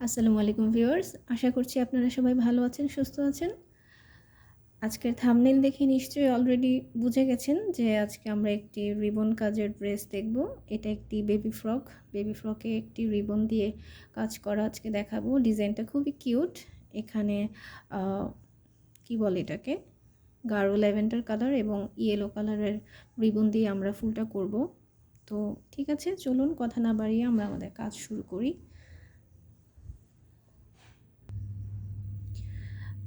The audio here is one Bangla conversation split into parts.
আসসালামু আলাইকুম ভিউয়ার্স, আশা করছি আপনারা সবাই ভালো আছেন, সুস্থ আছেন। আজকের থাম্বনেল দেখে নিশ্চয়ই অলরেডি বুঝে গেছেন যে আজকে আমরা একটি রিবন কাজের ড্রেস দেখব। এটা একটি বেবি ফ্রক। বেবি ফ্রকে একটি রিবন দিয়ে কাজ করা আজকে দেখাবো। ডিজাইনটা খুবই কিউট। এখানে কি বলে এটাকে, গাঢ় ল্যাভেন্ডার কালার এবং ইয়েলো কালারের রিবন দিয়ে আমরা ফুলটা করব। তো ঠিক আছে, চলুন কথা না বাড়িয়ে আমরা আমাদের কাজ শুরু করি।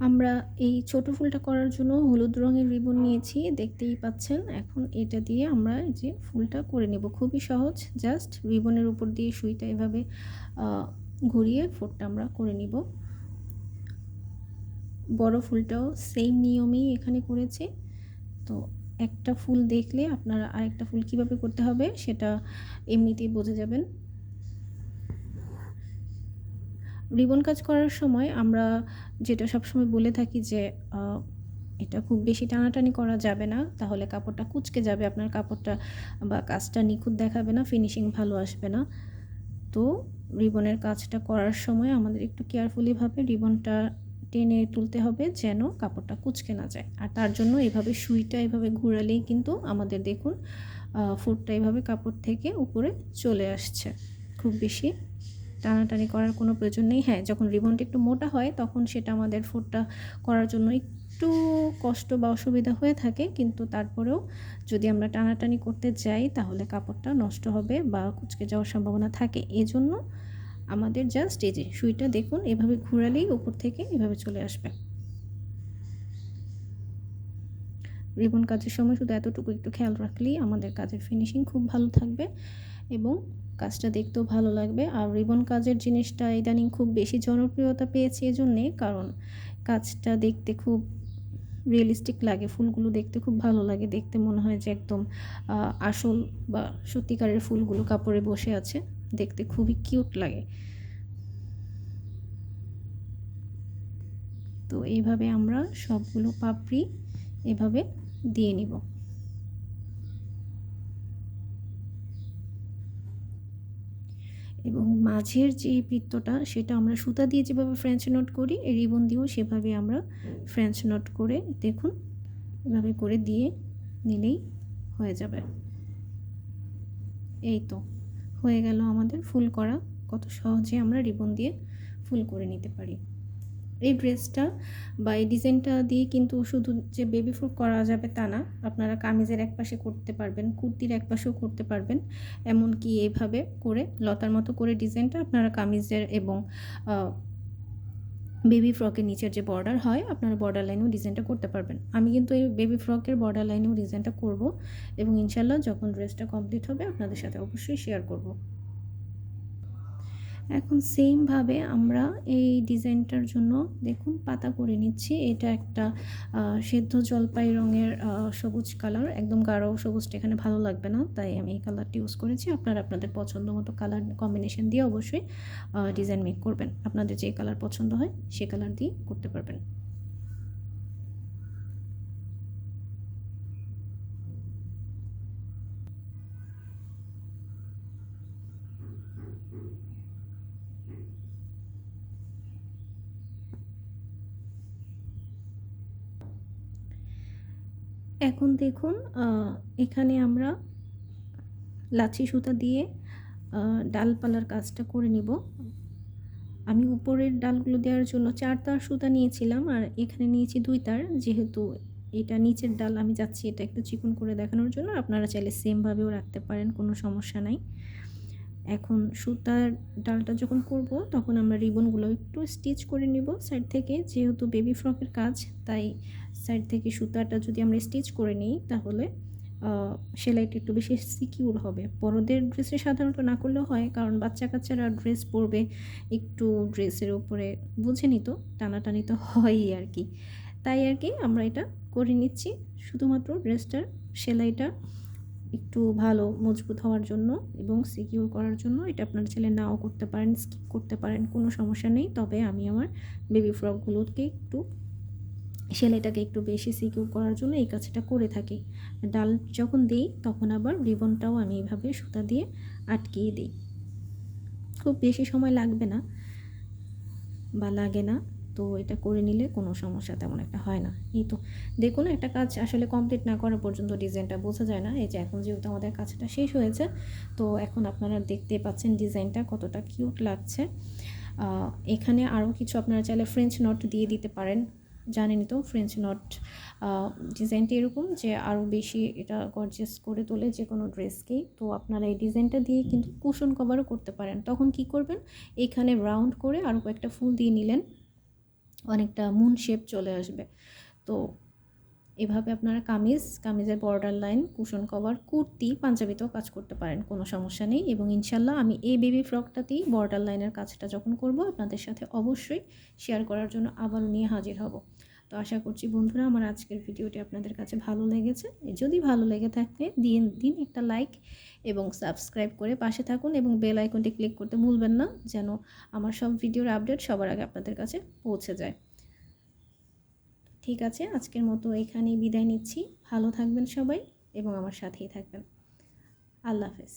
আমরা এই ছোট ফুলটা করার জন্য হলুদ রঙের রিবন নিয়েছি, দেখতেই পাচ্ছেন। এখন এটা দিয়ে আমরা এই যে ফুলটা করে নেব, খুবই সহজ। জাস্ট রিবনের উপর দিয়ে সুইটা এভাবে ঘুরিয়ে ফুলটা আমরা করে নিব। বড় ফুলটাও সেম নিয়মেই এখানে করেছি। তো একটা ফুল দেখলে আপনারা আরেকটা ফুল কিভাবে করতে হবে সেটা এমনিতেই বুঝে যাবেন। রিবন কাজ করার সময় আমরা যেটা সবসময় বলে থাকি যে এটা খুব বেশি টানাটানি করা যাবে না, তাহলে কাপড়টা কুঁচকে যাবে, আপনার কাপড়টা বা কাজটা নিখুঁত দেখাবে না, ফিনিশিং ভালো আসবে না। তো রিবনের কাজটা করার সময় আমাদের একটু কেয়ারফুলিভাবে রিবনটা টেনে তুলতে হবে যেন কাপড়টা কুঁচকে না যায়। আর তার জন্য এভাবে সুইটা এভাবে ঘোরালেই কিন্তু আমাদের দেখুন ফুটটা এভাবে কাপড় থেকে উপরে চলে আসছে। খুব বেশি টানাটানি করার কোনো প্রয়োজন নেই। হ্যাঁ, যখন রিবনটা একটু মোটা হয় তখন সেটা আমাদের ফুটটা করার জন্য একটু কষ্ট বা অসুবিধা হয়ে থাকে, কিন্তু তারপরেও যদি আমরা টানাটানি করতে যাই তাহলে কাপড়টা নষ্ট হবে বা কুঁচকে যাওয়ার সম্ভাবনা থাকে। এজন্য আমাদের জাস্ট এই যে সুইটা দেখুন এভাবে ঘোরালেই উপর থেকে এভাবে চলে আসবে। রিবন কাজের সময় শুধু এতটুকু একটু খেয়াল রাখলেই আমাদের কাজের ফিনিশিং খুব ভালো থাকবে এবং কাজটা দেখতেও ভালো লাগবে। আর রিবন কাজের জিনিসটা ইদানিং খুব বেশি জনপ্রিয়তা পেয়েছে এজন্যে, কারণ কাজটা দেখতে খুব রিয়েলিস্টিক লাগে, ফুলগুলো দেখতে খুব ভালো লাগে, দেখতে মনে হয় যে একদম আসল বা সত্যিকারের ফুলগুলো কাপড়ে বসে আছে, দেখতে খুবই কিউট লাগে। তো এইভাবে আমরা সবগুলো পাপড়ি এভাবে দিয়ে নিব। এবং মাঝের যে বৃত্তটা সেটা আমরা সুতা দিয়ে যেভাবে ফ্রেঞ্চ নট করি, এই রিবন দিয়েও সেভাবে আমরা ফ্রেঞ্চ নট করে দেখুন এভাবে করে দিয়ে নিলেই হয়ে যাবে। এই তো হয়ে গেল আমাদের ফুল করা। কত সহজে আমরা রিবন দিয়ে ফুল করে নিতে পারি। এই ড্রেসটা বা এই ডিজাইনটা দিয়ে কিন্তু শুধু যে বেবি ফ্রক করা যাবে তা না, আপনারা কামিজের এক পাশে করতে পারবেন, কুর্তির এক পাশেও করতে পারবেন। এমনকি এইভাবে করে লতার মতো করে ডিজাইনটা আপনারা কামিজের এবং বেবি ফ্রকের নিচের যে বর্ডার হয় আপনারা বর্ডার লাইনেও ডিজাইনটা করতে পারবেন। আমি কিন্তু এই বেবি ফ্রকের বর্ডার লাইনেও ডিজাইনটা করব এবং ইনশাল্লাহ যখন ড্রেসটা কমপ্লিট হবে আপনাদের সাথে অবশ্যই শেয়ার করব। এখন সেমভাবে আমরা এই ডিজাইনটার জন্য দেখুন পাতা করে নিচ্ছি। এটা একটা সেদ্ধ জলপাই রঙের সবুজ কালার, একদম গাঢ় সবুজটা এখানে ভালো লাগবে না, তাই আমি এই কালারটি ইউজ করেছি। আপনারা আপনাদের পছন্দ মতো কালার কম্বিনেশন দিয়ে অবশ্যই ডিজাইন মেক করবেন। আপনাদের যে কালার পছন্দ হয় সে কালার দিয়ে করতে পারবেন। এখন দেখুন এখানে আমরা লাচ্ছি সুতা দিয়ে ডালপালার কাজটা করে নিব। আমি উপরের ডালগুলো দেওয়ার জন্য 4 তার সুতা নিয়েছিলাম আর এখানে নিয়েছি 2 তার, যেহেতু এটা নিচের ডাল আমি চাচ্ছি এটা একটু চিকন করে দেখানোর জন্য। আপনারা চাইলে সেমভাবেও রাখতে পারেন, কোনো সমস্যা নাই। এখন সুতার ডালটা যখন করব তখন আমরা রিবনগুলো একটু স্টিচ করে নিব সাইড থেকে, যেহেতু বেবি ফ্রকের কাজ তাই সাইড থেকে সুতাটা যদি আমরা স্টিচ করে নিই তাহলে সেলাইটা একটু বেশি সিকিউর হবে। বড়দের ড্রেসে সাধারণত না করলেও হয়, কারণ বাচ্চা কাচ্চারা ড্রেস পরবে, একটু ড্রেসের উপরে বুঝে নিত টানাটানি তো হয়ই আর কি, তাই আর কি আমরা এটা করে নিচ্ছি শুধুমাত্র ড্রেসটার সেলাইটা একটু ভালো মজবুত হওয়ার জন্য এবং সিকিউর করার জন্য। এটা আপনারা চাইলে নাও করতে পারেন, স্কিপ করতে পারেন, কোনো সমস্যা নেই। তবে আমি আমার বেবি ফ্রকগুলোকে একটু সেলাইটাকে একটু বেশি সিকিউর করার জন্য এই কাজটা করে থাকি। ডাল যখন দিই তখন আবার রিবনটাও আমি এইভাবে সুতা দিয়ে আটকিয়ে দিই। খুব বেশি সময় লাগবে না, বা লাগে না। তো এটা করে নিলে কোনো সমস্যা তেমন একটা হয় না। এই তো দেখুন, একটা কাজ আসলে কমপ্লিট না করা পর্যন্ত ডিজাইনটা বোঝা যায় না। এই যে এখন যেহেতু আমাদের কাজটা শেষ হয়েছে, তো এখন আপনারা দেখতে পাচ্ছেন ডিজাইনটা কতটা কিউট লাগছে। এখানে আরও কিছু আপনারা চাইলে ফ্রেঞ্চ নট দিয়ে দিতে পারেন। জানেনই তো ফ্রেঞ্চ নট ডিজাইনটা এরকম যে আরও বেশি এটা গর্জিয়াস করে তোলে যে কোনো ড্রেসকেই। তো আপনারা এই ডিজাইনটা দিয়ে কিন্তু কুশন কভারও করতে পারেন। তখন কি করবেন, এখানে রাউন্ড করে আরও কয়েকটা ফুল দিয়ে নিলেন, অনেকটা মুন শেপ চলে আসবে। তো এভাবে আপনারা কামিজের border line, cushion cover, kurti, পাঞ্জাবিতেও কাজ করতে পারেন, কোনো সমস্যা নেই। এবং ইনশাল্লাহ আমি এই বেবি ফ্রকটাতেই বর্ডার লাইনের কাজটা যখন করব আপনাদের সাথে অবশ্যই শেয়ার করার জন্য আবারও নিয়ে হাজির হব। তো আশা করছি বন্ধুরা আমার আজকের ভিডিওটি আপনাদের কাছে ভালো লেগেছে। যদি ভালো লেগে থাকে দিন একটা লাইক এবং সাবস্ক্রাইব করে পাশে থাকুন, এবং বেল আইকনটি ক্লিক করতে ভুলবেন না, যেন আমার সব ভিডিওর আপডেট সবার আগে আপনাদের কাছে পৌঁছে যায়। ঠিক আছে, আজকের মতো এখানেই বিদায় নিচ্ছি। ভালো থাকবেন সবাই এবং আমার সাথেই থাকবেন। আল্লাহ হাফেজ।